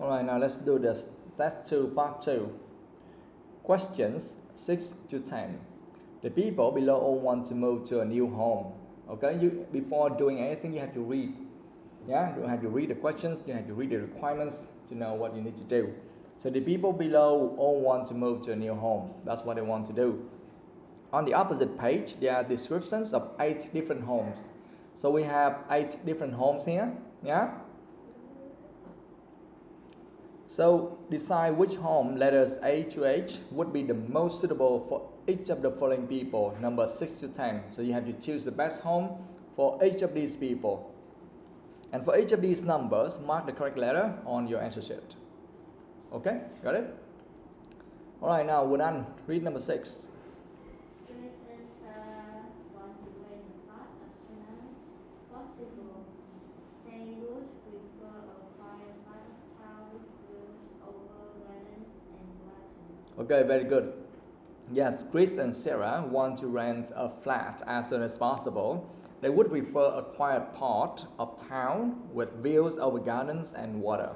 Alright, now let's do this. Test 2, part 2. Questions 6 to 10. The people below all want to move to a new home. Okay, before doing anything, you have to read. Yeah, you have to read the questions, you have to read the requirements to know what you need to do. So the people below all want to move to a new home. That's what they want to do. On the opposite page, there are descriptions of 8 different homes. So we have 8 different homes here. Yeah. So decide which home, letters A to H, would be the most suitable for each of the following people, number 6 to 10. So you have to choose the best home for each of these people. And for each of these numbers, mark the correct letter on your answer sheet. Okay, got it? Alright, now we're done. Read number 6. Okay, very good. Yes, Chris and Sarah want to rent a flat as soon as possible. They would prefer a quiet part of town with views over gardens and water.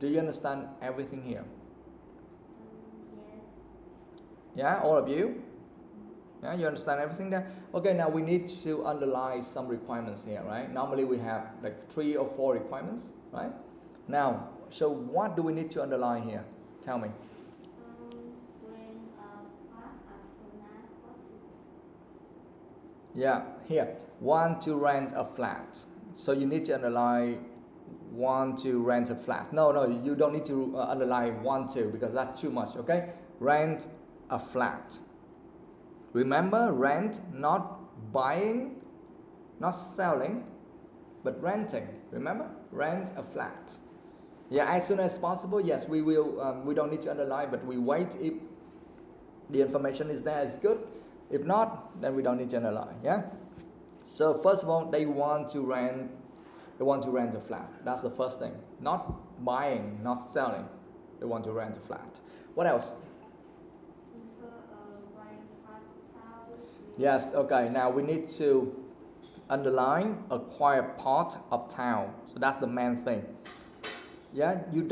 Do you understand everything here? Yes. Yeah, all of you? Yeah, you understand everything there? Okay, now we need to underline some requirements here, right? Normally we have like 3 or 4 requirements, right? Now, so what do we need to underline here? Tell me. When fast as soon as possible. Yeah, here, want to rent a flat. So you need to underline want to rent a flat. No, you don't need to underline want to because that's too much, okay? Rent a flat. Remember, rent, not buying, not selling, but renting. Remember, rent a flat. Yeah, as soon as possible. Yes, we will. We don't need to underline, but we wait if the information is there. It's good. If not, then we don't need to underline. Yeah. So first of all, they want to rent. They want to rent a flat. That's the first thing. Not buying, not selling. They want to rent a flat. What else? Yes, okay, now we need to underline a quiet part of town. So that's the main thing. Yeah, you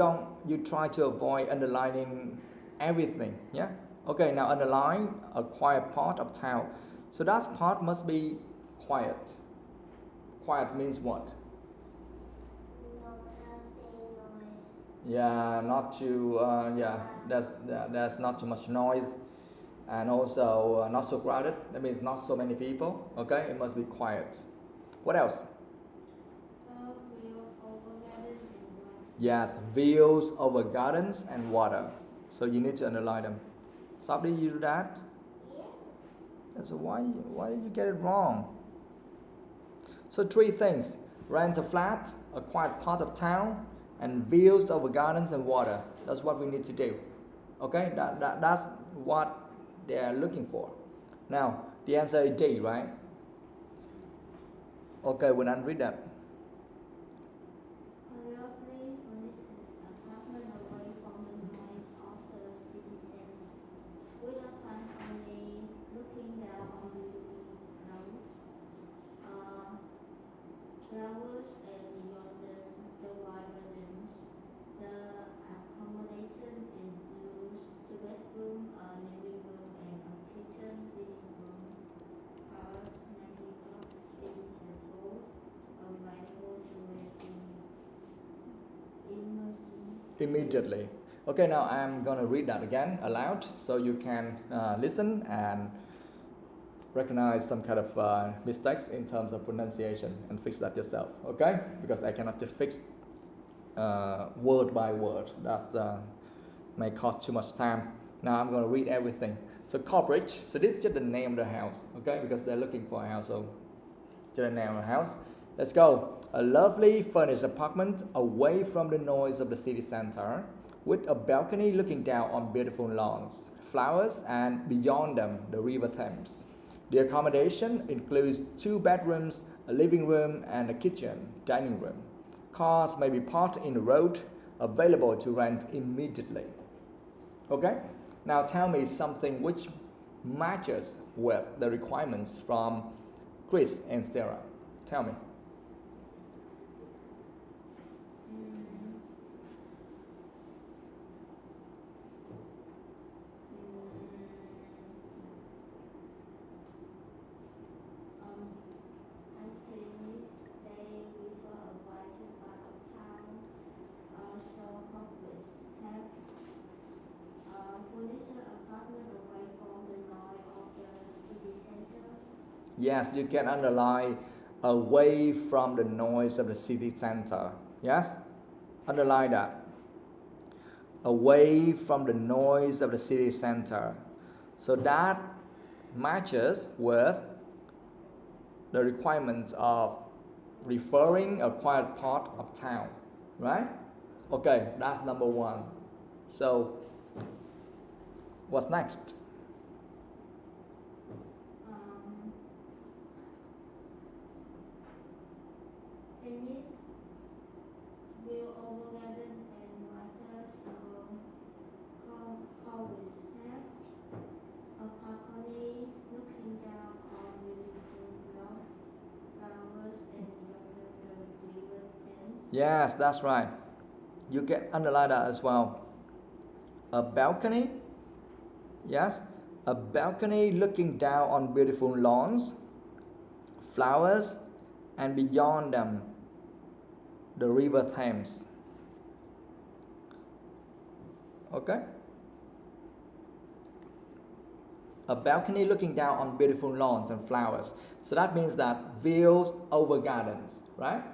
try to avoid underlining everything. Yeah, okay, now underline a quiet part of town. So that part must be quiet. Quiet means what? Yeah, not too, there's not too much noise. And also not so crowded. That means not so many people. Okay, it must be quiet. What else? Yes, views over gardens and water. So you need to underline them. Sabri, you do that? Yeah. So why did you get it wrong? So 3 things: rent a flat, a quiet part of town, and views over gardens and water. That's what we need to do. Okay, that's what they are looking for. Now, the answer is D, right? Okay, we'll unread that. A lovely furnished apartment away from the noise of the city center, with a balcony looking down on the flowers and the gardens. The accommodation includes 2 bedrooms, a living room, and a kitchen, living room, park, handicap, swings, and both available to rent Immediately. Okay, now I'm gonna read that again aloud so you can listen and recognize some kind of mistakes in terms of pronunciation and fix that yourself. Okay, because I cannot just fix word by word. That's may cost too much time. Now I'm gonna read everything. So Corbridge. So this is just the name of the house. Okay, because they're looking for a house. So just the name of the house. Let's go. A lovely furnished apartment away from the noise of the city center, with a balcony looking down on beautiful lawns, flowers, and beyond them, the River Thames. The accommodation includes 2 bedrooms, a living room, and a kitchen, dining room. Cars may be parked in the road, available to rent immediately. Okay? Now tell me something which matches with the requirements from Chris and Sarah. Tell me. Yes, you can underline away from the noise of the city center. Yes, underline that. Away from the noise of the city center. So that matches with the requirement of referring a quiet part of town, right? Okay, that's number one. So, what's next? Tennis will over garden and water, so always have a balcony looking down on beautiful flowers and the river Thames. Yes, that's right. You can underline that as well. A balcony. Yes, a balcony looking down on beautiful lawns, flowers, and beyond them, the river Thames. Okay? A balcony looking down on beautiful lawns and flowers. So that means that views over gardens, right?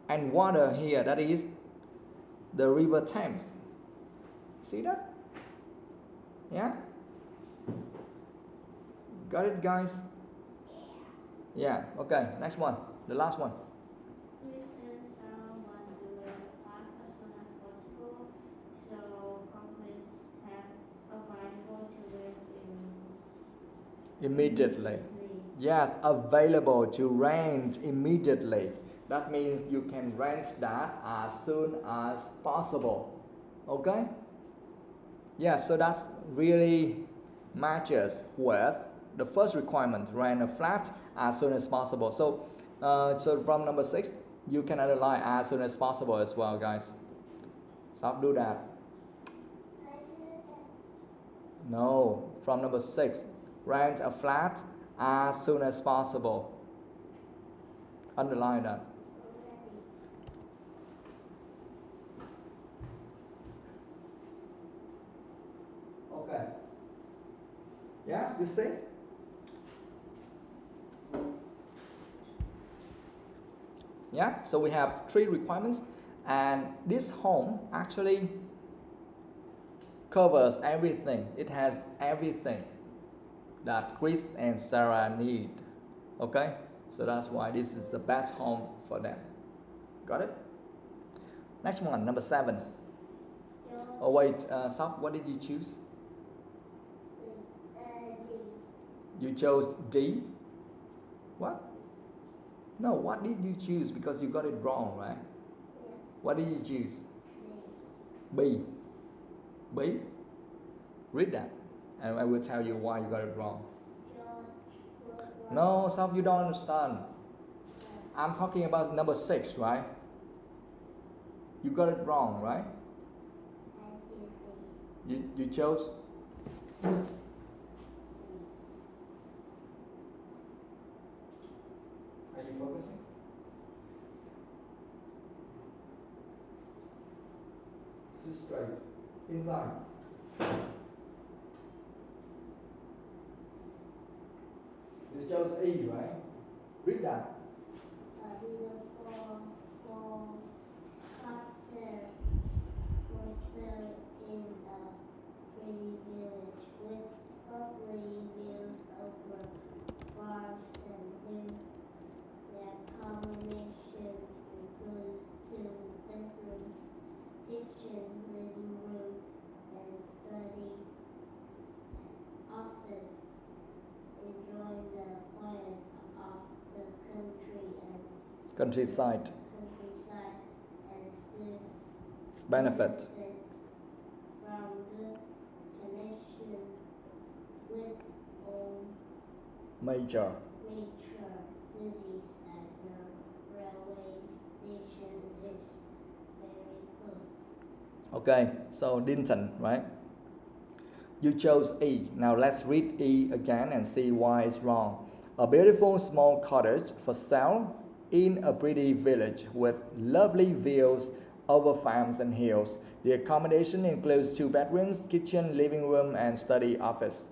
And water here, that is the river Thames. See that? Yeah? Got it, guys? Yeah, okay, next one, the last one. Please send someone to the park as soon as possible, so companies have available to rent Immediately. Yes, available to rent immediately. That means you can rent that as soon as possible. Okay? Yeah, so that's really matches with the first requirement, rent a flat as soon as possible. So, so from number 6, you can underline as soon as possible as well, guys. Stop do that. No, from number 6, rent a flat as soon as possible. Underline that. Okay. Yes, you see? Yeah, so we have 3 requirements, and this home actually covers everything. It has everything that Chris and Sarah need. Okay, so that's why this is the best home for them. Got it? Next one, number 7. Oh wait, Sop, what did you choose? You chose D. What? No, what did you choose? Because you got it wrong, right? What did you choose? B. B? Read that, and I will tell you why you got it wrong. No, some you don't understand. I'm talking about number 6, right? You got it wrong, right? You chose? Are you focusing? Sit straight. Inside. You chose E, right? Read that. Kitchen, living room, and study office. Enjoy the quiet of the Countryside. and still Benefit. from good connection with all Major. major cities and the railway station is very close. Okay, so Dinton, right? You chose E. Now let's read E again and see why it's wrong. A beautiful small cottage for sale in a pretty village with lovely views over farms and hills. The accommodation includes 2 bedrooms, kitchen, living room, and study office.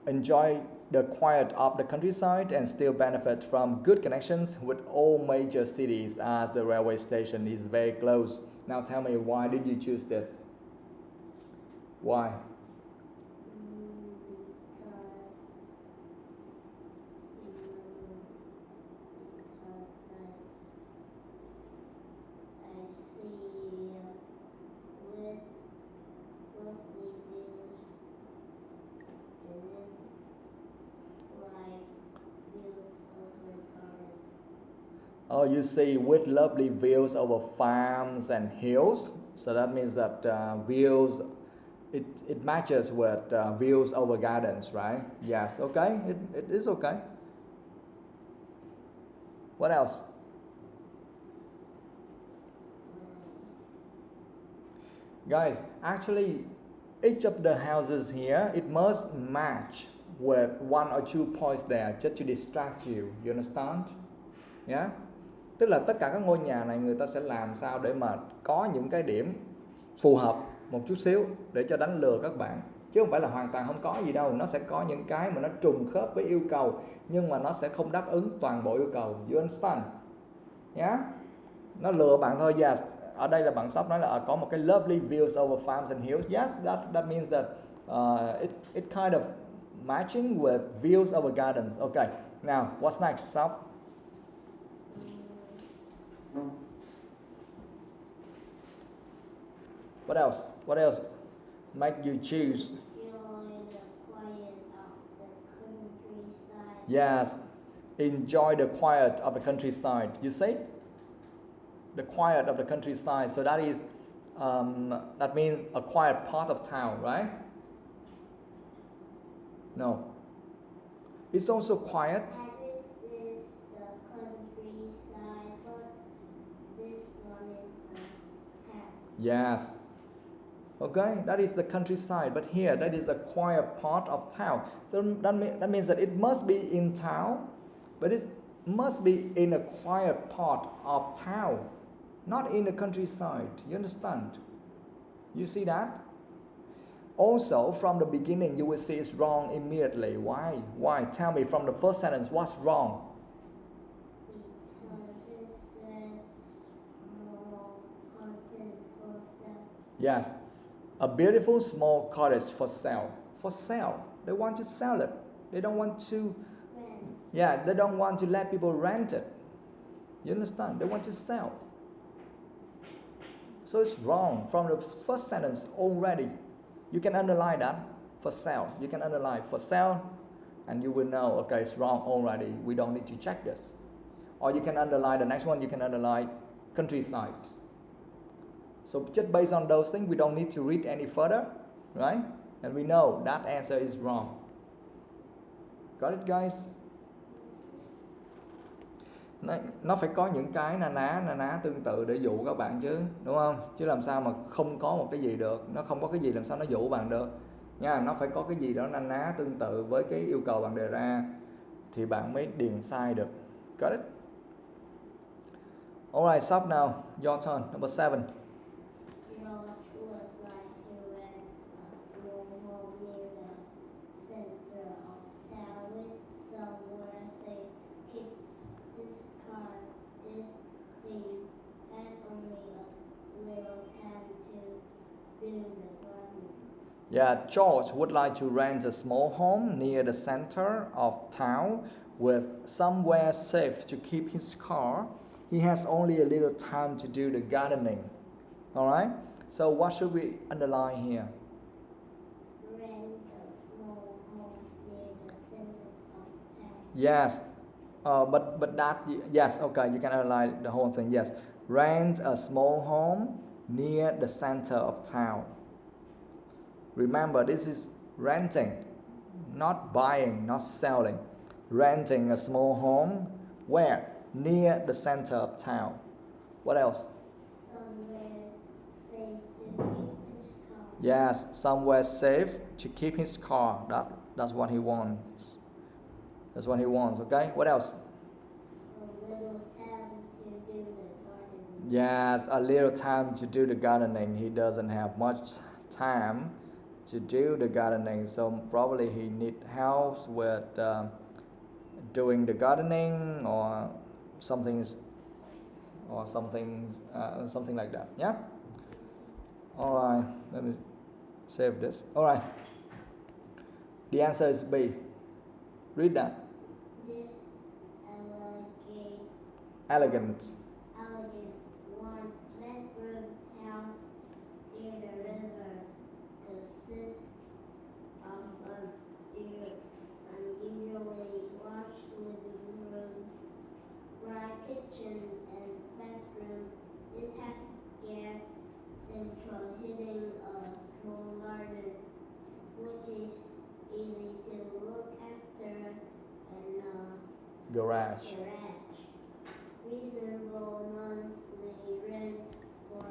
Enjoy the quiet of the countryside and still benefit from good connections with all major cities as the railway station is very close. Now tell me, why did you choose this? Why? Oh, you see with lovely views over farms and hills. So that means that views, it matches with views over gardens, right? Yes, okay, it is okay. What else? Guys, actually, each of the houses here, it must match with 1 or 2 points there just to distract you. You understand? Yeah? Tức là tất cả các ngôi nhà này người ta sẽ làm sao để mà có những cái điểm phù hợp một chút xíu để cho đánh lừa các bạn. Chứ không phải là hoàn toàn không có gì đâu. Nó sẽ có những cái mà nó trùng khớp với yêu cầu, nhưng mà nó sẽ không đáp ứng toàn bộ yêu cầu. You understand? Yeah? Nó lừa bạn thôi. Yes. Ở đây là bạn sắp nói là có một cái lovely views over farms and hills. Yes, that means that it kind of matching with views over gardens. Okay. Now, what's next? Sắp. What else? What else make you choose? Yes, enjoy the quiet of the countryside. You see, the quiet of the countryside. So that is, that means a quiet part of town, right? No, it's also quiet. Yes. Okay, that is the countryside, but here that is the quiet part of town. So that means that it must be in town, but it must be in a quiet part of town, not in the countryside. You understand? You see that? Also, from the beginning, you will see it's wrong immediately. Why? Why? Tell me from the first sentence, what's wrong? Yes, a beautiful small cottage for sale. For sale. They want to sell it. They don't want to, yeah, they don't want to let people rent it. You understand? They want to sell. So it's wrong from the first sentence already. You can underline that. For sale. You can underline for sale, and you will know, okay, it's wrong already. We don't need to check this. Or you can underline the next one. You can underline countryside. So just based on those things, we don't need to read any further, right? And we know that answer is wrong. Got it, guys? Nó phải có những cái na ná tương tự để dụ các bạn chứ, đúng không? Chứ làm sao mà không có một cái gì được, nó không có cái gì làm sao nó dụ bạn được nha. Nó phải có cái gì đó na ná tương tự với cái yêu cầu bạn đề ra thì bạn mới điền sai được. Got it? Alright, stop now. Your turn. Number 7. Yeah, George would like to rent a small home near the center of town with somewhere safe to keep his car. He has only a little time to do the gardening. All right? So what should we underline here? Rent a small home near the center of town. Yes. But that, yes, okay, you can underline the whole thing. Yes. Rent a small home near the center of town. Remember, this is renting, not buying, not selling. Renting a small home where? Near the center of town. What else? Somewhere safe to keep his car. Yes, somewhere safe to keep his car. That's what he wants. That's what he wants, okay? What else? A little time to do the gardening. Yes, a little time to do the gardening. He doesn't have much time to do the gardening. So probably he need help with doing the gardening or something something like that. Yeah. All right. Let me save this. All right. The answer is B. Read that. This Elegant. elegant one-bedroom house near the river consists of an unusually large living room, bright kitchen, and bathroom. It has gas central heating, a small garden, which is easy to look after, and a Garage. Reasonable monthly rent for a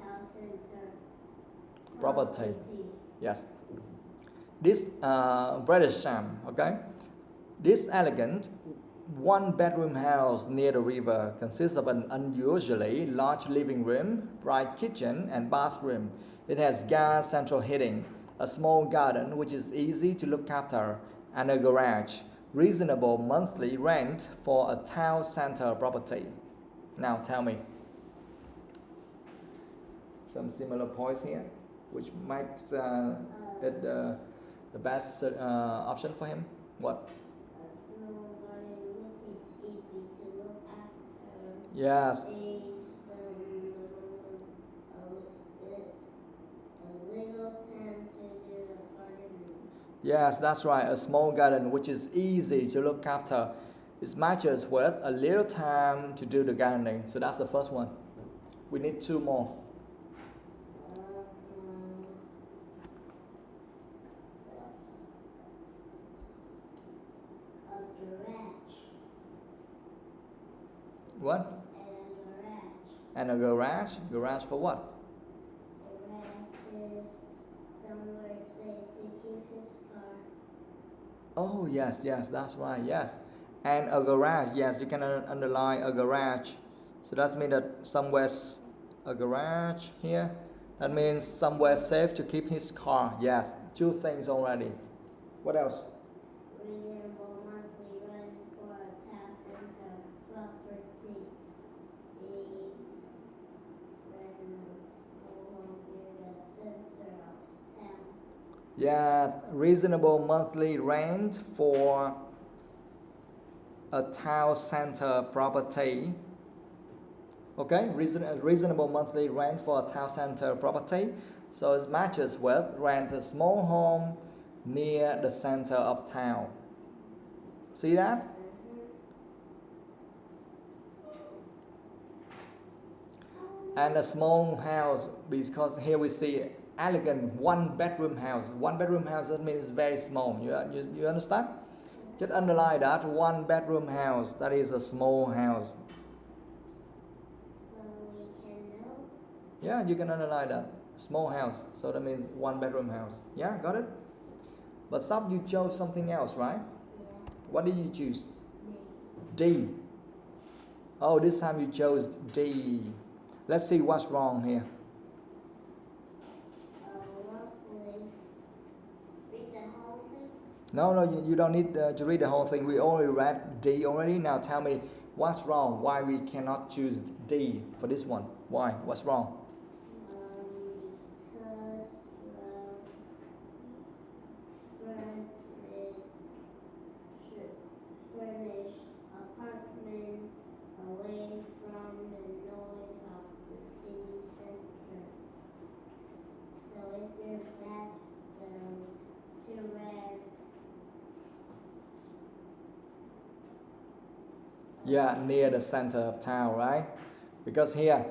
town center Property. Yes. This British Sam, okay? This elegant one-bedroom house near the river consists of an unusually large living room, bright kitchen, and bathroom. It has gas central heating, a small garden which is easy to look after, and a garage. Reasonable monthly rent for a town center property. Now tell me some similar points here, which makes it the best option for him. What? A small garden which is easy to look after. Yes. A little time to do the gardening. Yes, that's right. A small garden which is easy to look after. It matches with a little time to do the gardening. So that's the first one. We need two more. A garage. What? And And a garage. a garage. Garage for what? Garage is somewhere safe to keep his car. Oh, yes, that's right, yes. And a garage, yes, you can underline a garage. So that means that somewhere's a garage here. That means somewhere safe to keep his car. Yes, two things already. What else? Reasonable monthly rent for a town center property is when near the center of town. Yes, reasonable monthly rent for a town center property. Okay, reasonable monthly rent for a town center property. So it matches with rent a small home near the center of town. See that? And a small house, because here we see elegant one-bedroom house. One-bedroom house, that means very small. You understand? Just underline that one-bedroom house. That is a small house. So we can know. Yeah, you can underline that. Small house. So that means one-bedroom house. Yeah, got it? But some you chose something else, right? Yeah. What did you choose? D. D. Oh, this time you chose D. Let's see what's wrong here. Lovely. Read the whole thing. No, you don't need to read the whole thing. We already read D already. Now tell me what's wrong. Why we cannot choose D for this one? Why? What's wrong? Because furnished apartment away from the noise of the city center. So it is that to read. Yeah, near the center of town, right? Because here,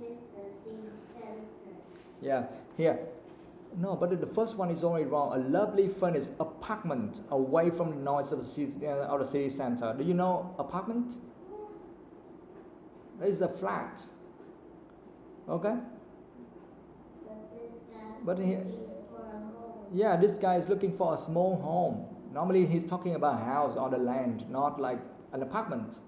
Is the city center. yeah, here. No, but the first one is already wrong. A lovely furnished apartment away from the noise of the city center. Do you know apartment? It's a flat. Okay? But But this guy's he- looking for a home. Yeah, this guy is looking for a small home. Normally he's talking about a house on the land, not like an apartment.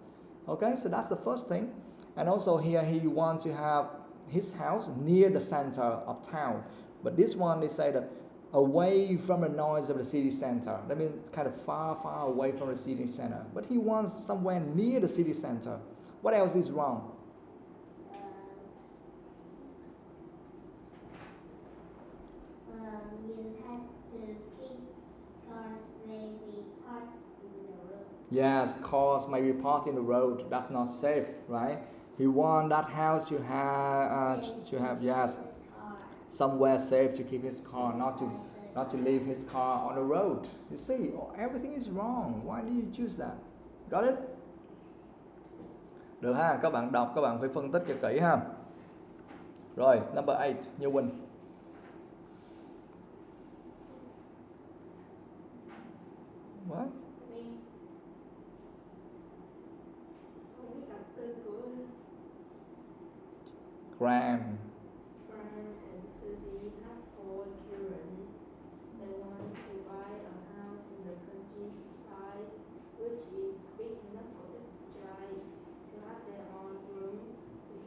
Okay, so that's the first thing. And also here he wants to have his house near the center of town. But this one, they say that away from the noise of the city center. That means kind of far, far away from the city center. But he wants somewhere near the city center. What else is wrong? You have to keep cars maybe parked in the road. Yes, cars may be parked in the road. That's not safe, right? He wants that house to have yes, somewhere safe to keep his car, not to leave his car on the road. You see, everything is wrong. Why do you choose that? Got it? Được ha, các bạn đọc các bạn phải phân tích cho kỹ ha. Rồi, number 8, Như Quỳnh. What? Graham. Graham and Susie have 4 children. They want to buy a house in the countryside, which is big enough for the child to have their own room,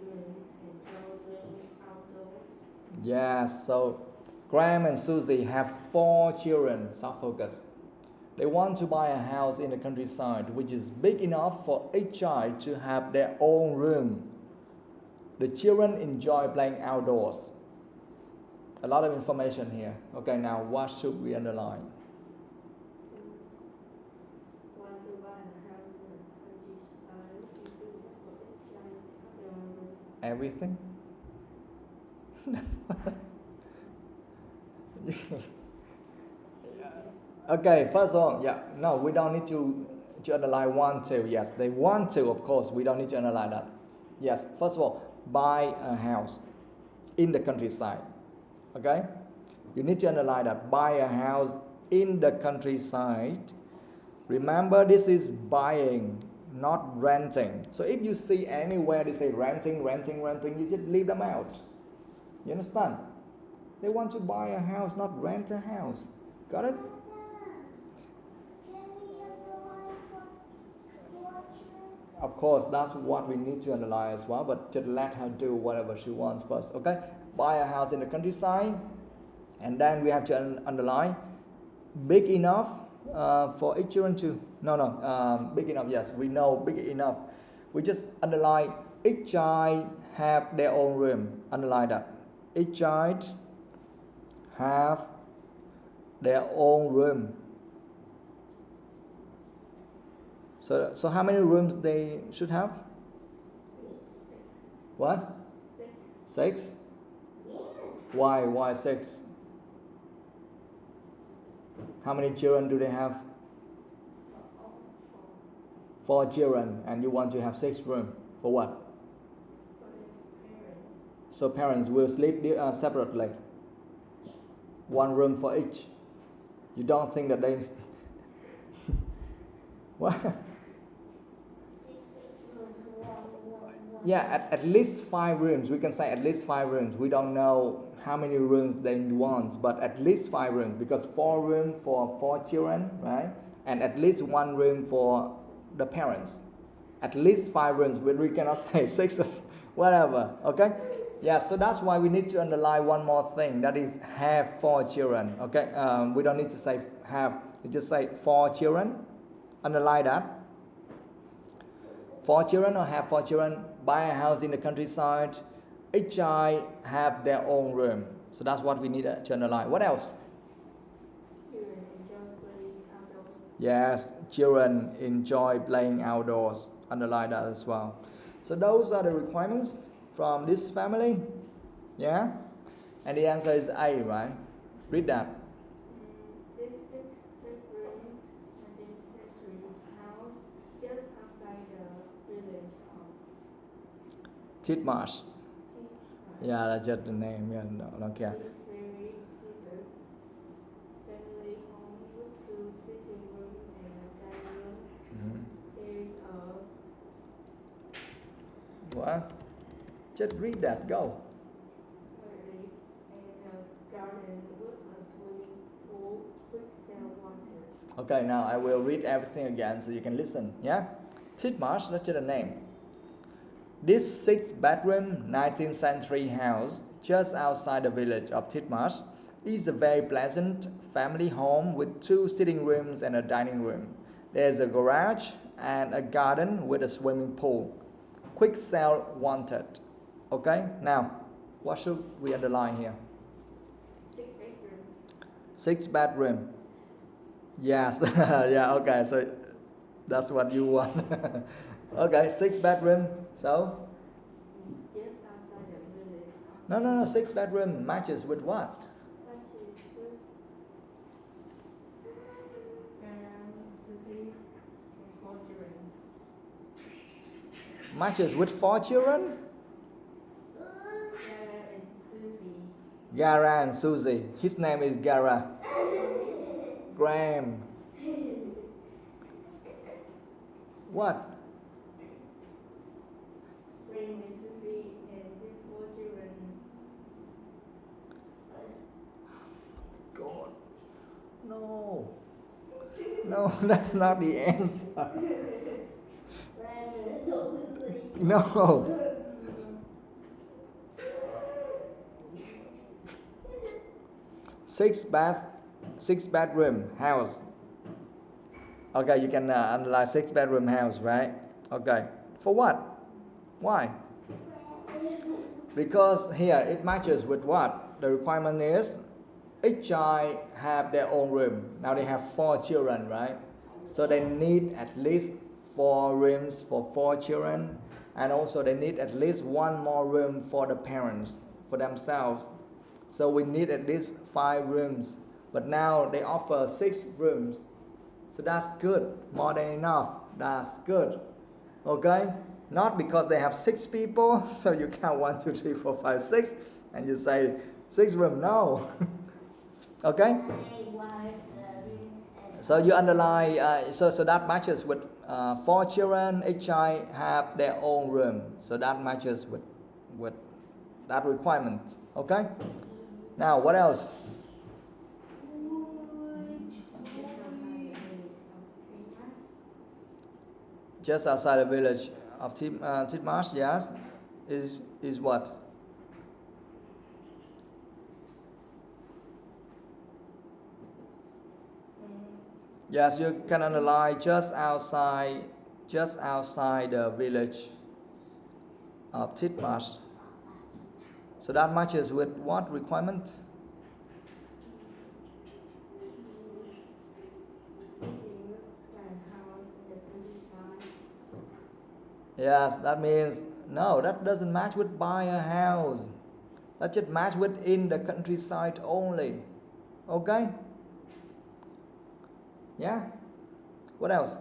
and enjoy playing outdoors. Yes, so Graham and Susie have 4 children. Soft focus. They want to buy a house in the countryside, which is big enough for each child to have their own room. The children enjoy playing outdoors. A lot of information here. Okay, now what should we underline? Want to buy a house in the countryside, which is big enough for each child to have their own room. Everything? Okay, first of all, yeah, no, we don't need to underline want to. Yes, they want to, of course, we don't need to underline that. Yes, first of all, buy a house in the countryside. Okay? You need to underline that. Buy a house in the countryside. Remember, this is buying, not renting. So if you see anywhere they say renting, you just leave them out. You understand? They want to buy a house, not rent a house. Got it? Of course, that's what we need to underline as well, but just let her do whatever she wants first, okay? Buy a house in the countryside, and then we have to underline big enough for each children to, big enough, yes, we know big enough. We just underline each child have their own room, underline that. Each child have their own room. So how many rooms they should have? What? 6? Why 6? How many children do they have? 4 children, and you want to have 6 rooms. For what? For their parents. So parents will sleep separately. 1 room for each. You don't think that they... What? Yeah, at least 5 rooms. We can say at least 5 rooms. We don't know how many rooms they want, but at least 5 rooms, because 4 rooms for 4 children, right? And at least 1 room for the parents. At least 5 rooms, but we cannot say 6 or whatever, okay? Yeah, so that's why we need to underline one more thing, that is have 4 children, okay? We don't need to say have, you just say 4 children, underline that. 4 children or have 4 children, buy a house in the countryside, each child have their own room. So that's what we need to underline. What else? Children enjoy playing outdoors. Yes, children enjoy playing outdoors. Underline that as well. So those are the requirements from this family. Yeah? And the answer is A, right? Read that. This 6-bedroom century house just outside the village of Titmarsh. Yeah, that's just the name. Yeah, no, don't care. It's very decent family home with 2 sitting rooms and a dining room. There's a What? Just read that. Go. toilet and a garden with a swimming pool with salt water. Okay, now I will read everything again so you can listen. Yeah? Titmarsh, that's just a name. This 6-bedroom 19th century house just outside the village of Titmarsh is a very pleasant family home with 2 sitting rooms and a dining room. There's a garage and a garden with a swimming pool. Quick sale wanted. Okay, now what should we underline here? 6 bedroom. 6-bedroom. Yes, yeah, okay, so that's what you want. Okay, 6-bedroom. So, Just outside the village. no, 6-bedroom matches with what? Matches with Susie and 4 children. Matches with 4 children? Sarah and Susie. Gara and Susie. His name is Gara. Graham. What? Graham and Susie and with 4 children. God. No. No, that's not the answer. No. 6-bedroom house. Okay, you can analyze 6-bedroom house, right? Okay. For what? Why? Because here it matches with what? The requirement is each child have their own room. Now they have 4 children, right? So they need at least 4 rooms for 4 children, and also they need at least 1 more room for the parents, for themselves. So we need at least 5 rooms, but now they offer 6 rooms. So that's good, more than enough. That's good. Okay? Not because they have 6 people, so you count 1, 2, 3, 4, 5, 6, and you say 6 room. No. Okay? So you underline, so that matches with 4 children, each child have their own room. So that matches with that requirement. Okay? Now, what else? Just outside the village of Titmarsh, yes, is what? Yes, you can underline just outside the village of Titmarsh. So that matches with what requirement? Yes, that means no, that doesn't match with buy a house. That just match with in the countryside only. Okay? Yeah? What else?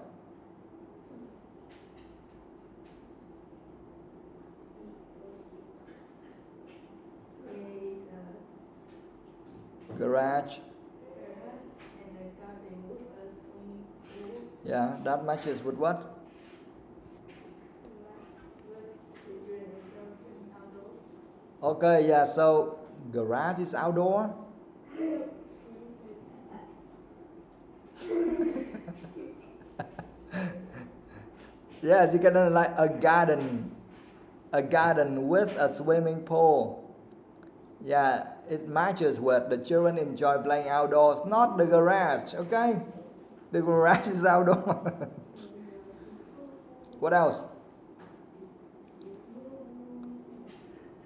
Garage. And a garden with a swimming pool. Yeah, that matches with what? With the children outdoors. Okay, yeah, so garage is outdoor. Yes, you can like a garden with a swimming pool. Yeah, it matches what the children enjoy playing outdoors, not the garage, okay? The garage is outdoor. What else?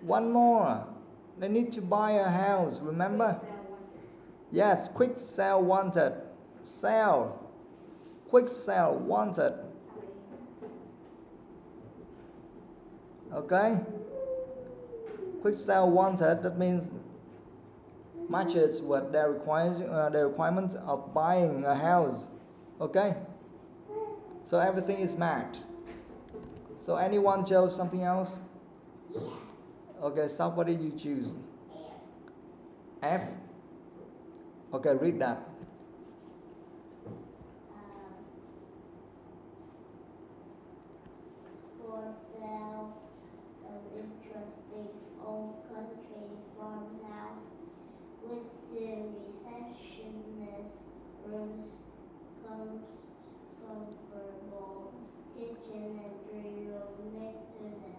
One more. They need to buy a house, remember? Yes, quick sale wanted. Sale. Quick sale wanted. Okay? Quick sale wanted, that means matches what their requirement of buying a house. Okay? So everything is matched. So anyone chose something else? Okay, somebody you choose. F. Okay, read that. For sale, an interesting old country farmhouse with the receptionist rooms, comfortable kitchen and 3 room next to the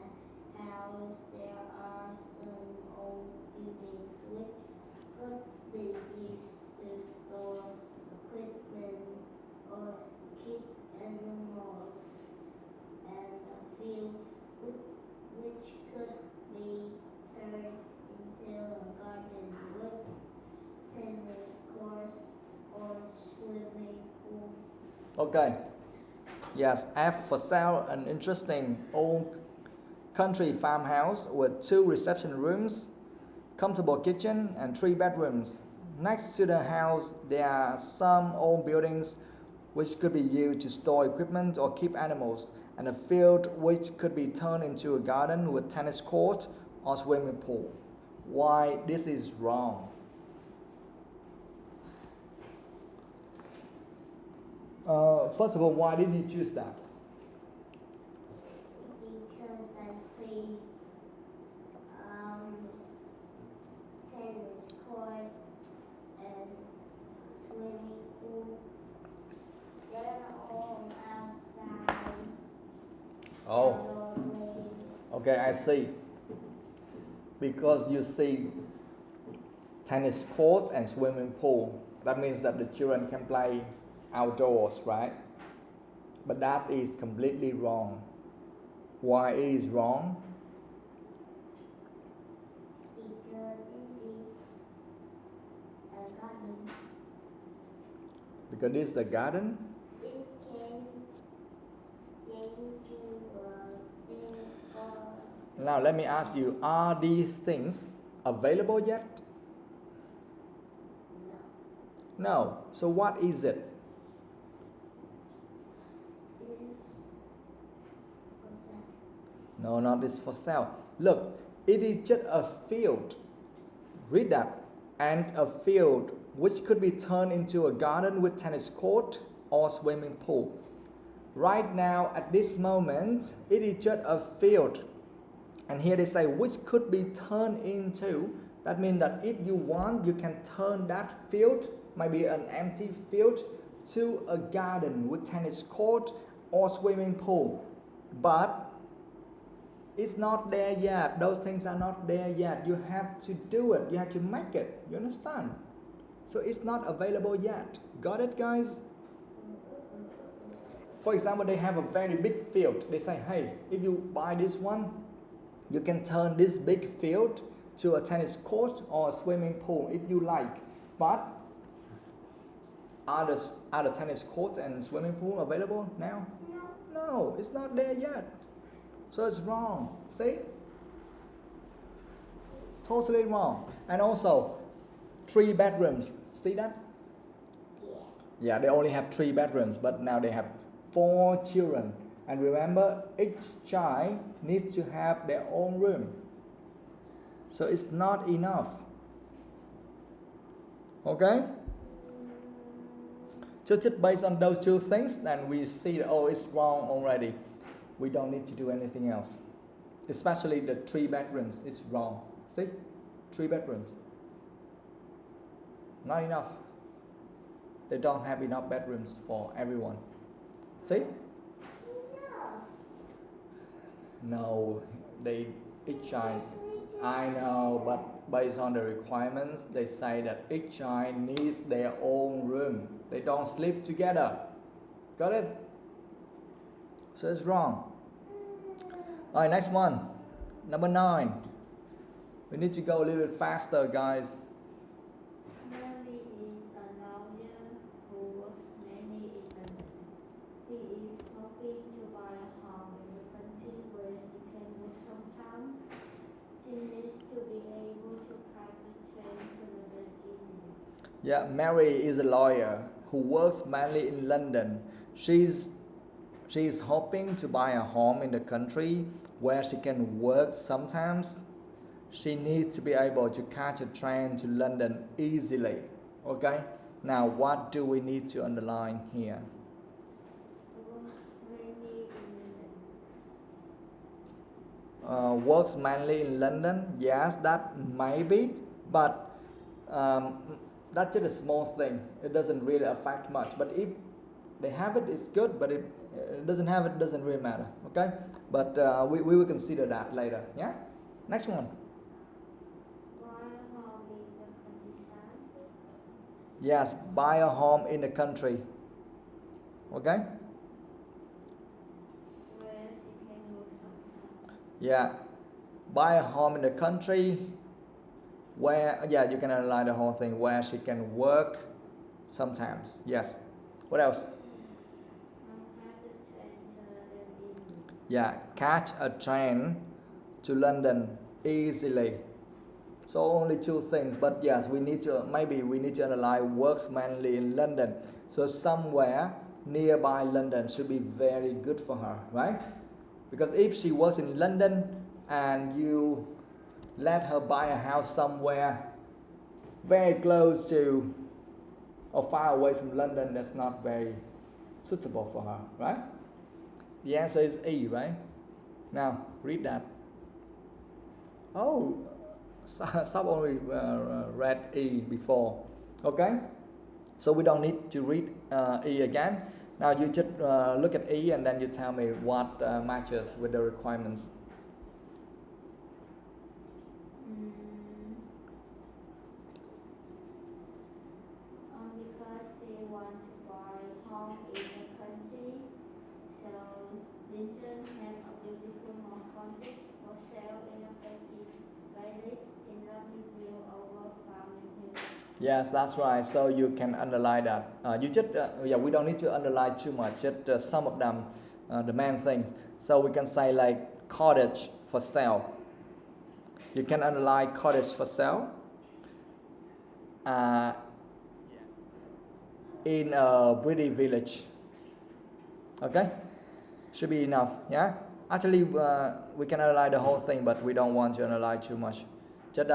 Okay. Yes, F for sale, an interesting old country farmhouse with 2 reception rooms, comfortable kitchen, and 3 bedrooms. Next to the house, there are some old buildings which could be used to store equipment or keep animals, and a field which could be turned into a garden with tennis court or swimming pool. Why this is wrong? First of all, why did you choose that? Because I see tennis court and swimming pool. They're all outside. Oh, outdoor play. okay, I see. Because you see tennis courts and swimming pool, that means that the children can play outdoors, right? But that is completely wrong. Why it is wrong? Because this is a garden. Because this is the garden. It can get into a thing or Now let me ask you, are these things available yet? no. No. So what is it? Is for sale. No, not this for sale. Look, it is just a field. Read that. And a field which could be turned into a garden with tennis court or swimming pool. Right now, at this moment, it is just a field. And here they say which could be turned into. That means that if you want, you can turn that field, maybe an empty field, to a garden with tennis court or swimming pool. But it's not there yet. Those things are not there yet. You have to do it. You have to make it. You understand? So it's not available yet. Got it, guys? For example, they have a very big field. They say, hey, if you buy this one, you can turn this big field to a tennis court or a swimming pool if you like. But are the tennis court and swimming pool available now? No, it's not there yet. So it's wrong. See? Totally wrong. And also, 3 bedrooms. See that? Yeah. Yeah, they only have 3 bedrooms, but now they have 4 children. And remember, each child needs to have their own room. So it's not enough. Okay? So just based on those 2 things, then we see that, oh, it's wrong already. We don't need to do anything else. Especially the 3 bedrooms, it's wrong. See? 3 bedrooms. Not enough. They don't have enough bedrooms for everyone. See? No, each child, I know, but based on the requirements, they say that each child needs their own room. They don't sleep together. Got it? So it's wrong. Alright, next one. Number 9. We need to go a little bit faster, guys. Mary is a lawyer who works mainly in London. He is hoping to buy a home in the country where she can work sometime. She needs to be able to catch the train to London easily. Yeah, Mary is a lawyer who works mainly in London. She's hoping to buy a home in the country where she can work sometimes. She needs to be able to catch a train to London easily. Okay? Now, what do we need to underline here? Works mainly in London. Yes, that may be, but that's just a small thing. It doesn't really affect much. But if they have it, it's good. But if it doesn't have it, doesn't really matter. Okay? But we will consider that later. Yeah? Next one. Yes, buy a home in the country. Okay? Where she can work sometime. Yeah. Buy a home in the country where, yeah, you can underline the whole thing, where she can work sometimes. Yes. What else? Yeah, catch a train to London easily. So only two things, but yes, we need to analyze works mainly in London. So somewhere nearby London should be very good for her, right? Because if she works in London and you let her buy a house somewhere very close to or far away from London, that's not very suitable for her, right? The answer is E, right? Now read that. Oh, Sub only read E before. Okay, so we don't need to read E again. Now you just look at E and then you tell me what matches with the requirements. Because they want to buy home in the country, so Linton has a beautiful home complex for sale in a pretty village in lovely view over farming hills. Yes, that's right. So you can underline that. You just we don't need to underline too much. Just some of them, the main things. So we can say like cottage for sale. You can underline cottage for sale. In a pretty village. Okay, should be enough. Yeah. Actually, we can analyze the whole thing, but we don't want to analyze too much. Just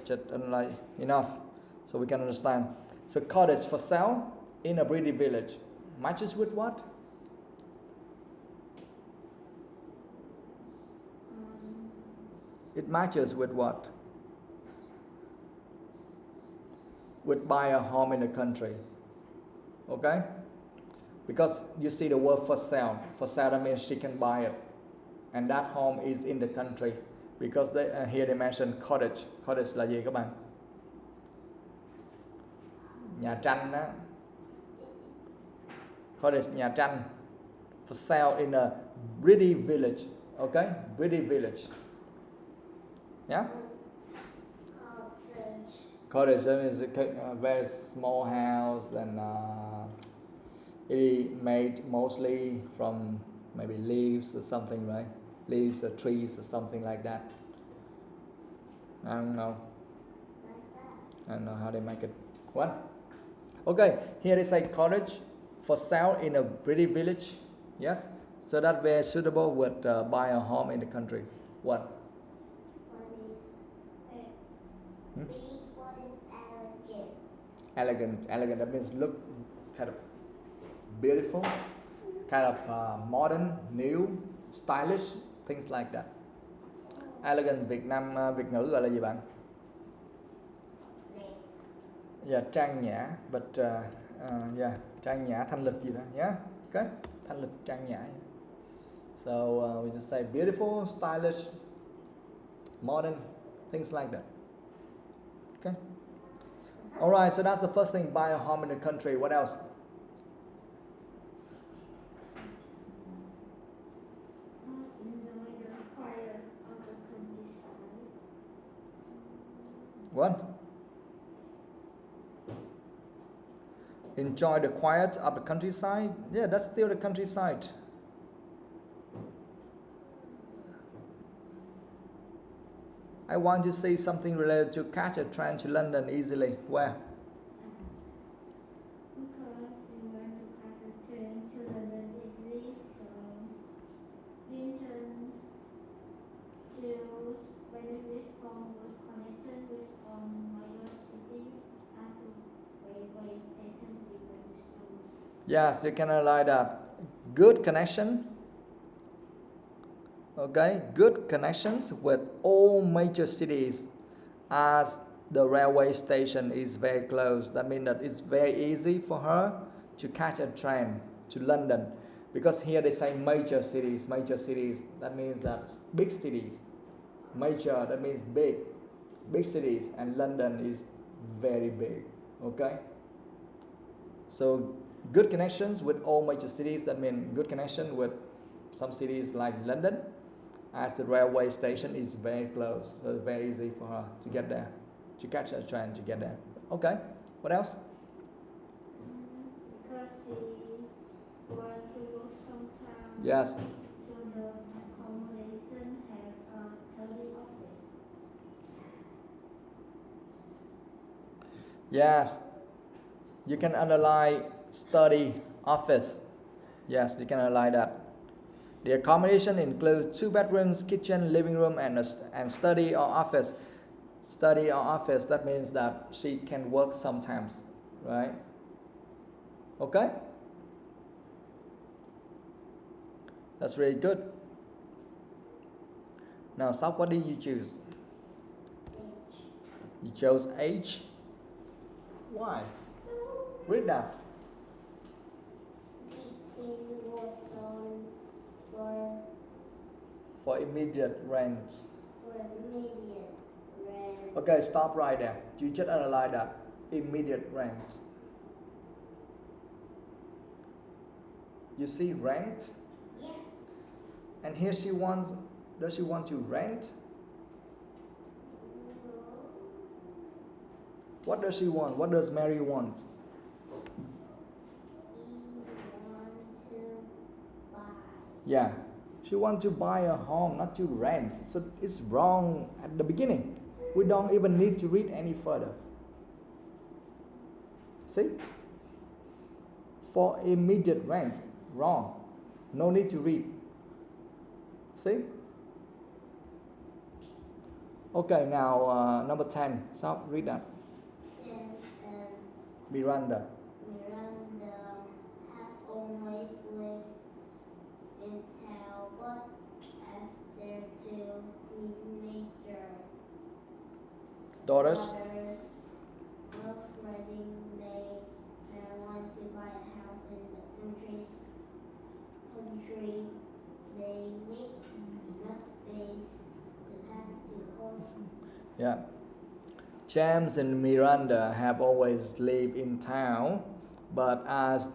just analyze enough, so we can understand. So cottage for sale in a pretty village matches with what? It matches with what? Would buy a home in the country. Okay? Because you see the word for sale. For sale that means she can buy it. And that home is in the country. Because here they mention cottage. Cottage là gì các bạn? Nhà tranh đó. Cottage nhà tranh. For sale in a pretty village. Okay? Pretty village. Yeah? Cottage is a very small house and it is made mostly from maybe leaves or something, right? Leaves or trees or something like that. I don't know. I don't know how they make it. What? Okay, here they say cottage for sale in a pretty village. Yes? So that's very suitable with buy a home in the country. What? Hmm? Elegant. That means look kind of beautiful, kind of modern, new, stylish, things like that. Elegant Việt Việt ngữ gọi là gì bạn? Yeah, trang nhã, but yeah, trang nhã, thanh lịch gì đó, yeah, okay, thanh lịch, trang nhã. So we just say beautiful, stylish, modern, things like that. Okay. All right, so that's the first thing, buy a home in the country. What else? Enjoy the quiet of the countryside. What? Enjoy the quiet of the countryside? Yeah, that's still the countryside. I want to say something related to catch a train to London easily. Where? Because you want to catch a train to London easily, so Linton choose benefit from good connection with all major cities and railway station different schools. Yes, you can analyze that. Good connection. Okay, good connections with all major cities as the railway station is very close. That means that it's very easy for her to catch a train to London. Because here they say major cities, that means that big cities. Major, that means big cities, and London is very big, okay? So good connections with all major cities, that means good connection with some cities like London, as the railway station is very close, so it's very easy for her to get there, to catch a train to get there. Okay, what else? Because he wants to work sometime. Yes, Yes, you can underline study office. Yes, you can underline that. The accommodation includes 2 bedrooms, kitchen, living room, and study or office. Study or office, that means that she can work sometimes, right? Okay? That's really good. Now, Sok, what did you choose? H. You chose H. Why? Read that. Between water For immediate rent. for immediate rent. Okay, stop right there. You just analyze that. Immediate rent. You see rent? Yeah. And here she wants, does she want to rent? No. What does she want? What does Mary want? You want to buy. Yeah, she wants to buy a home, not to rent. So it's wrong at the beginning. We don't even need to read any further. See? For immediate rent, wrong. No need to read. See? Okay, now number 10. Stop, read that. Miranda. Miranda have always lived in town, but as their 2 teenager Daughters. love reading, they now want to buy a house in the country. They need enough space to have 2 horses. Yeah. James and Miranda have always lived in town, but as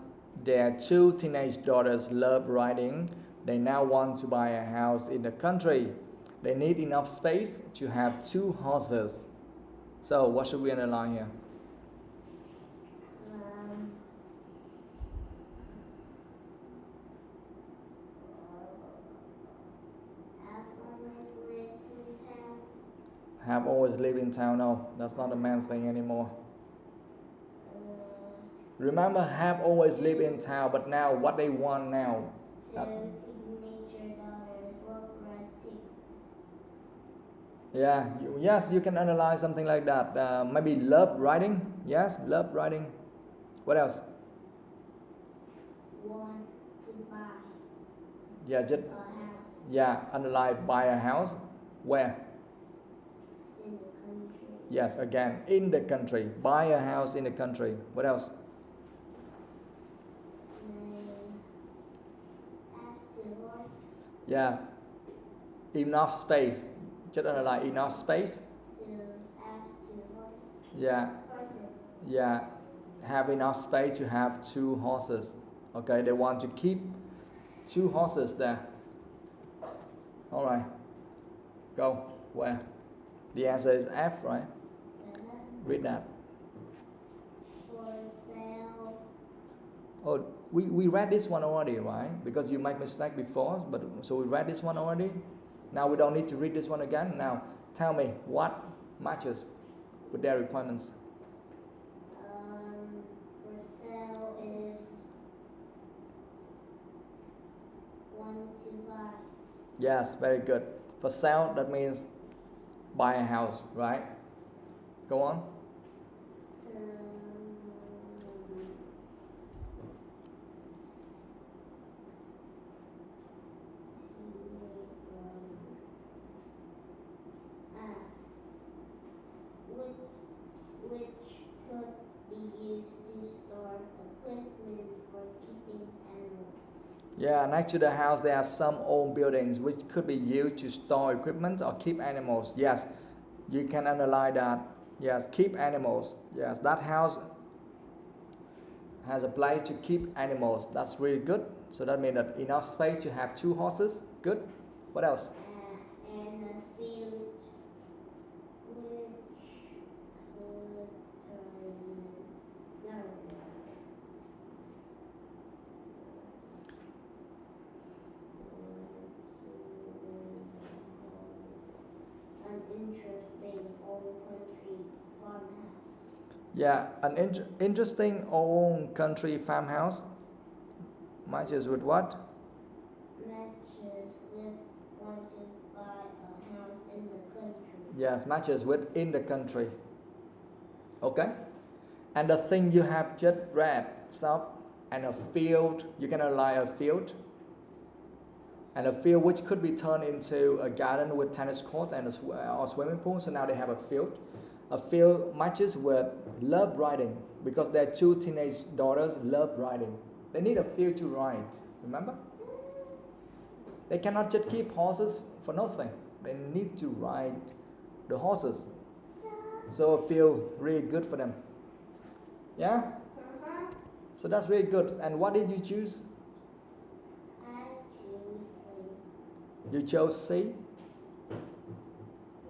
their 2 teenage daughters love riding, they now want to buy a house in the country. They need enough space to have 2 horses. So, what should we underline here? Have always lived in town. Have always lived in town. No, that's not a man thing anymore. Remember, have always lived in town, but now what they want now? 2 That's, teenager daughters love riding. yeah, yes, you can analyze something like that. Maybe love riding. Yes, love riding. What else? Want to buy Yeah, just a house yeah, underline buy a house. Where? in the country. Yes, again, in the country. Buy a house in the country. What else? They have 2 horses. Yes, enough space. Just underline enough space. To have 2 horses. Yeah, Horses. yeah. Have enough space to have 2 horses. Okay, they want to keep 2 horses there. All right. Go. Where? The answer is F, right? Read that. For sale. Oh, we read this one already, right? Because you make mistake before, but so we read this one already. Now we don't need to read this one again. Now tell me what matches with their requirements. For sale is want to buy. Yes, very good. For sale, that means buy a house, right? Go on. Which could be used to store equipment for keeping animals. Yeah, next to the house there are some old buildings which could be used to store equipment or keep animals. Yes, you can analyze that. Yes, keep animals. Yes, that house has a place to keep animals. That's really good. So that means that enough space to have 2 horses. Good. What else? And a field which could turn an interesting old country farmhouse. Yeah, an interesting old country farmhouse. Matches with what? Matches with want to buy a house in the country. Yes, matches with in the country. Okay. And the thing you have just read, shop and a field, you can align a field. And a field which could be turned into a garden with tennis court and or swimming pool. So now they have a field. A field matches with love riding because their two teenage daughters love riding. They need a field to ride. Remember? They cannot just keep horses for nothing. They need to ride the horses. So a field really good for them. Yeah? So that's really good. And what did you choose? I choose C. You chose C?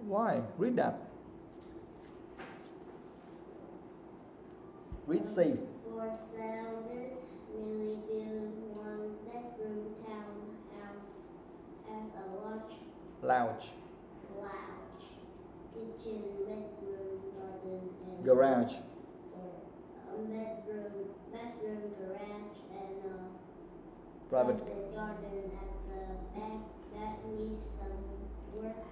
Why? Read that. Read C. For sale, this newly built one-bedroom townhouse has a large Lounge. kitchen, bedroom, garden, and Garage. bathroom, garage, and a Private. garden at the back that needs some work.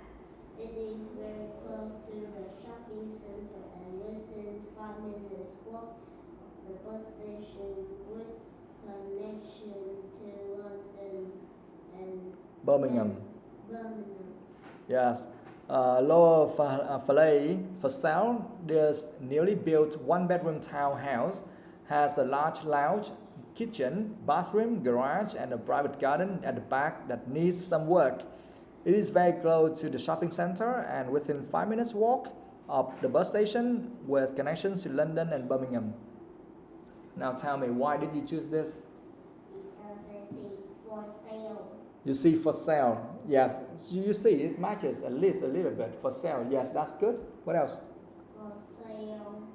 It is very close to the shopping center and within 5 minutes walk the bus station with connection to London and Birmingham. Birmingham. Yes. Lower Valley for sale. This newly built one-bedroom townhouse has a large lounge, kitchen, bathroom, garage, and a private garden at the back that needs some work. It is very close to the shopping center and within 5 minutes walk of the bus station with connections to London and Birmingham. Now tell me, why did you choose this? Because I see for sale. You see for sale. Yes, you see it matches at least a little bit. For sale. Yes, that's good. What else? For sale. And they own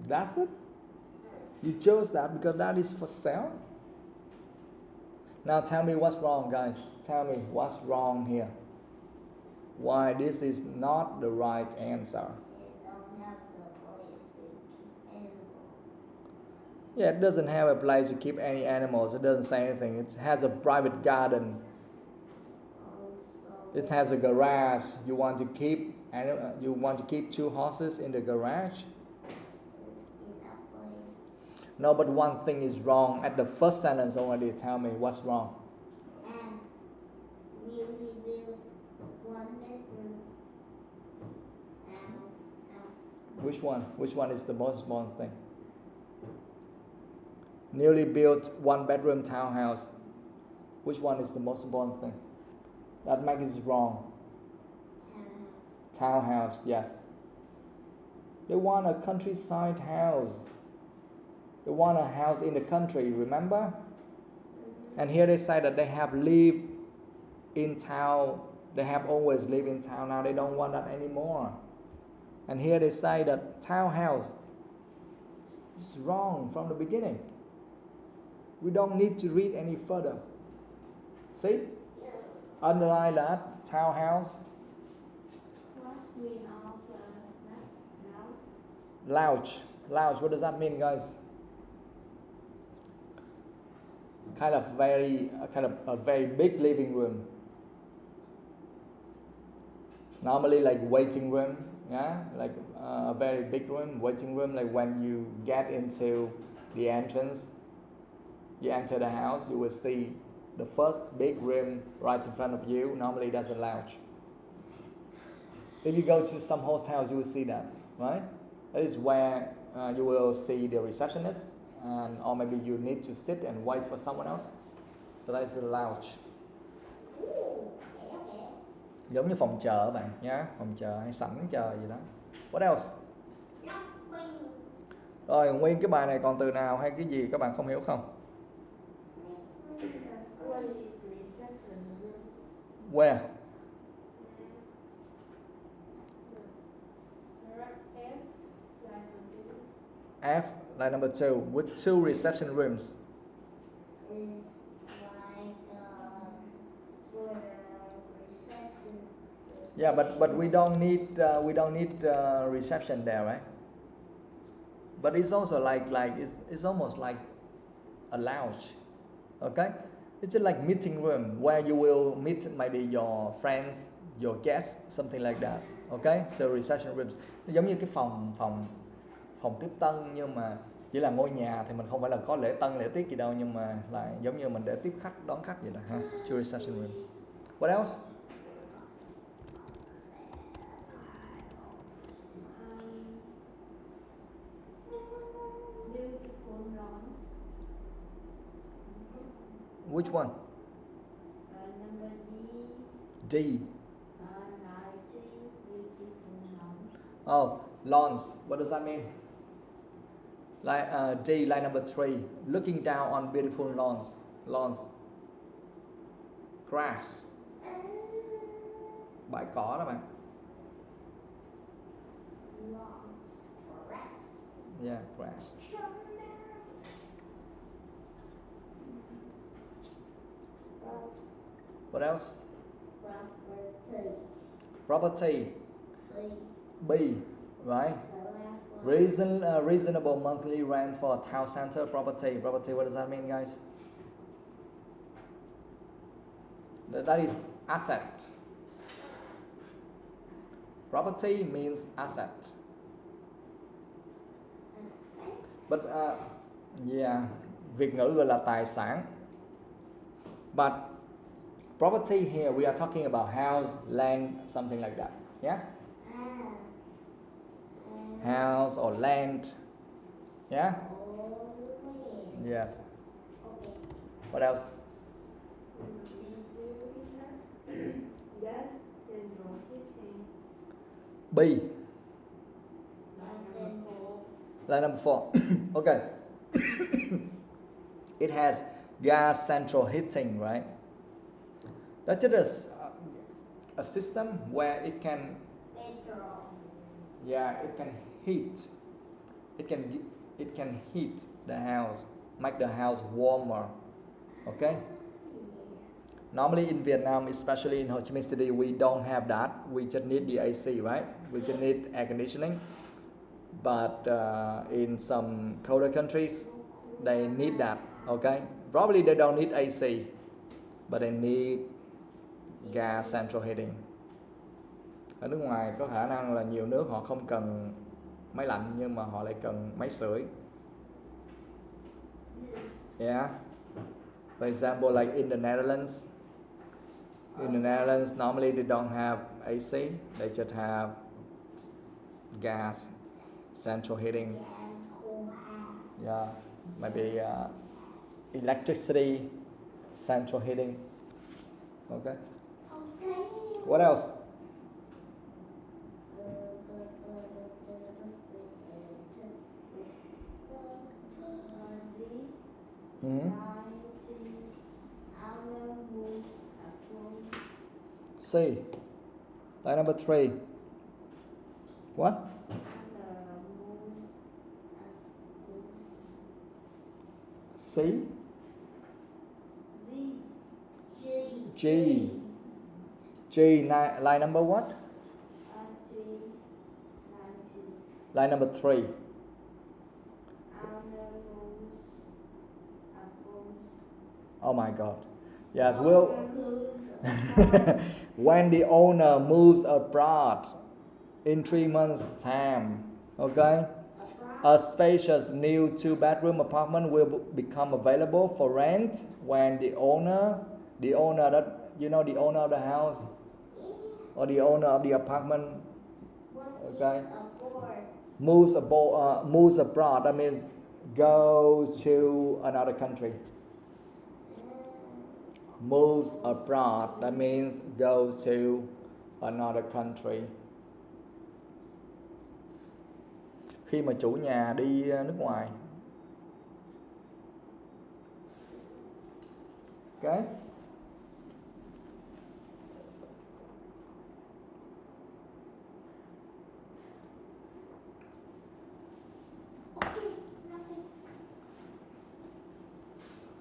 That's it? You chose that because that is for sale? Now tell me what's wrong, guys. Tell me what's wrong here. Why this is not the right answer. it don't have the place to keep animals. Yeah, it doesn't have a place to keep any animals. It doesn't say anything. It has a private garden. Also, It has a garage. You want to keep two horses in the garage? it's in a place. No, but one thing is wrong. At the first sentence already, tell me what's wrong. And newly built one-bedroom house. Which one? Which one is the most important thing? Newly built one-bedroom townhouse. Which one is the most important thing? That makes it wrong. Townhouse, yes. They want a countryside house. They want a house in the country, remember? And here they say that they have lived in town. They have always lived in town. Now they don't want that anymore. And here they say that townhouse is wrong from the beginning. We don't need to read any further. See? Underline that. Townhouse. What mean of house? Lounge. Lounge. What does that mean, guys? Kind of a very big living room. Normally like waiting room, yeah, like a very big room, waiting room. Like when you get into the entrance, you enter the house, you will see the first big room right in front of you. Normally that's a lounge. If you go to some hotels, you will see that, right? That is where you will see the receptionist, and or maybe you need to sit and wait for someone else. So that is the lounge. Giống như phòng chờ bạn nhé, phòng chờ hay sảnh chờ gì đó. What else? Rồi nguyên cái bài này còn từ nào hay cái gì các bạn không hiểu không? Where? F, line number 2, with 2 reception rooms. is like for reception. Yeah, but we don't need reception there, right? But it's also like it's almost like a lounge, okay? It's just like meeting room where you will meet maybe your friends, your guests, something like that, okay? So reception rooms giống như cái phòng tiếp tân, nhưng mà chỉ là ngôi nhà thì mình không phải là có lễ tân lễ tiết gì đâu, nhưng mà là giống như mình để tiếp khách đón khách vậy đó ha. Two reception rooms. What else? Beautiful lawns. Which one? Number D. D. Like beautiful lawns. Oh, lawns. What does that mean? Like D, line number 3. Looking down on beautiful lawns. Lawns. Grass. Bãi cỏ đó bạn. Lawn. Grass. Yeah, grass. What else? Property. Property. B. B. Right. The last one. Reasonable monthly rent for a town center property. Property, what does that mean, guys? That is asset. Property means asset. But yeah, Việt ngữ gọi là tài sản. But property here we are talking about house, land, something like that. Yeah? House or land. Yeah? Yes. Okay. What else? Gas central heating. B. Line number 4. Okay. It has gas central heating, right? That's just a system where it can, Petrol. yeah, it can heat. It can heat the house, make the house warmer. Okay. Normally in Vietnam, especially in Ho Chi Minh City, we don't have that. We just need the AC, right? We just need air conditioning. But in some colder countries, they need that. Okay. Probably they don't need AC, but they need gas central heating. Ở nước ngoài có khả năng là nhiều nước họ không cần máy lạnh nhưng mà họ lại cần máy sưởi. Yeah. For example, like in the Netherlands. In the Netherlands, normally they don't have AC. They just have gas central heating. Yeah. Maybe electricity central heating. Okay. What else? Mm-hmm. C. Line number 3. What? C. G. G. Line number what? Line number 3. Oh my God. Yes, we'll. When the owner moves abroad in 3 months' time, okay, a spacious new 2-bedroom apartment will become available for rent when the owner that the owner of the house or the owner of the apartment, okay, moves abroad. That means go to another country. Moves abroad, that means go to another country. Khi mà chủ nhà đi nước ngoài. Okay. Okay.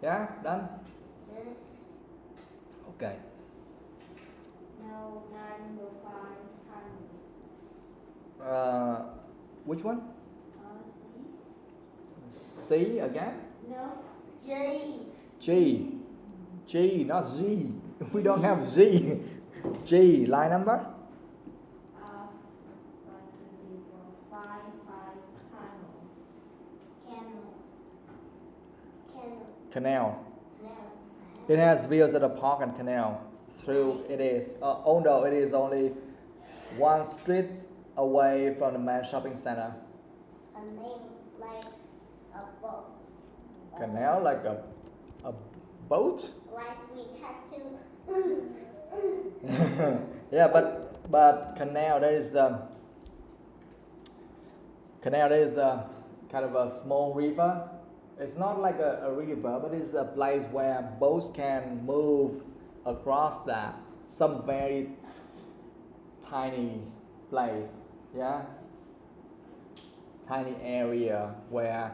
Yeah, done. Yes. Okay. Now number 5 tunnel. Which one? C. C again? No. G. G. G, not Z. We don't have Z. G, line number? 1, 2, 3, 4, 5, 5 tunnel. Canal. Canal. Canal. It has views of the park and canal. Through it is, although it is only one street away from the main shopping center. A name like a boat. Canal like a boat? Like we have to. Yeah, but canal there is kind of a small river. It's not like a river, but it's a place where boats can move across that. Some very tiny place, yeah, tiny area where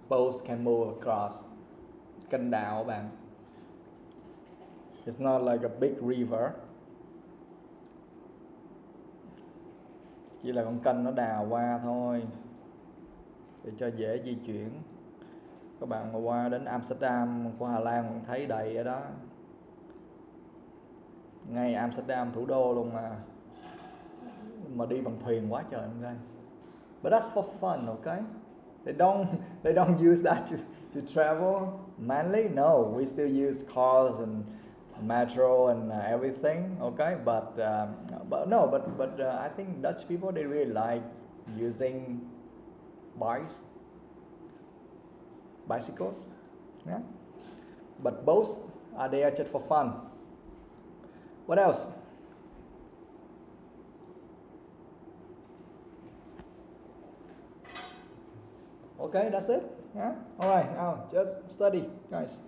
boats can move across. Kênh đào bạn. It's not like a big river. Chỉ là con kênh nó đào qua thôi để cho dễ di chuyển. Các bạn mà qua đến Amsterdam của Hà Lan cũng thấy đầy ở đó. Ngay Amsterdam thủ đô luôn mà đi bằng thuyền quá trời em guys. But that's for fun, okay? They don't use that to travel mainly. No, we still use cars and metro and everything, okay? But I think Dutch people, they really like using bicycles, yeah. But boats are there just for fun. What else? Okay, that's it. Yeah. All right. Now just study, guys.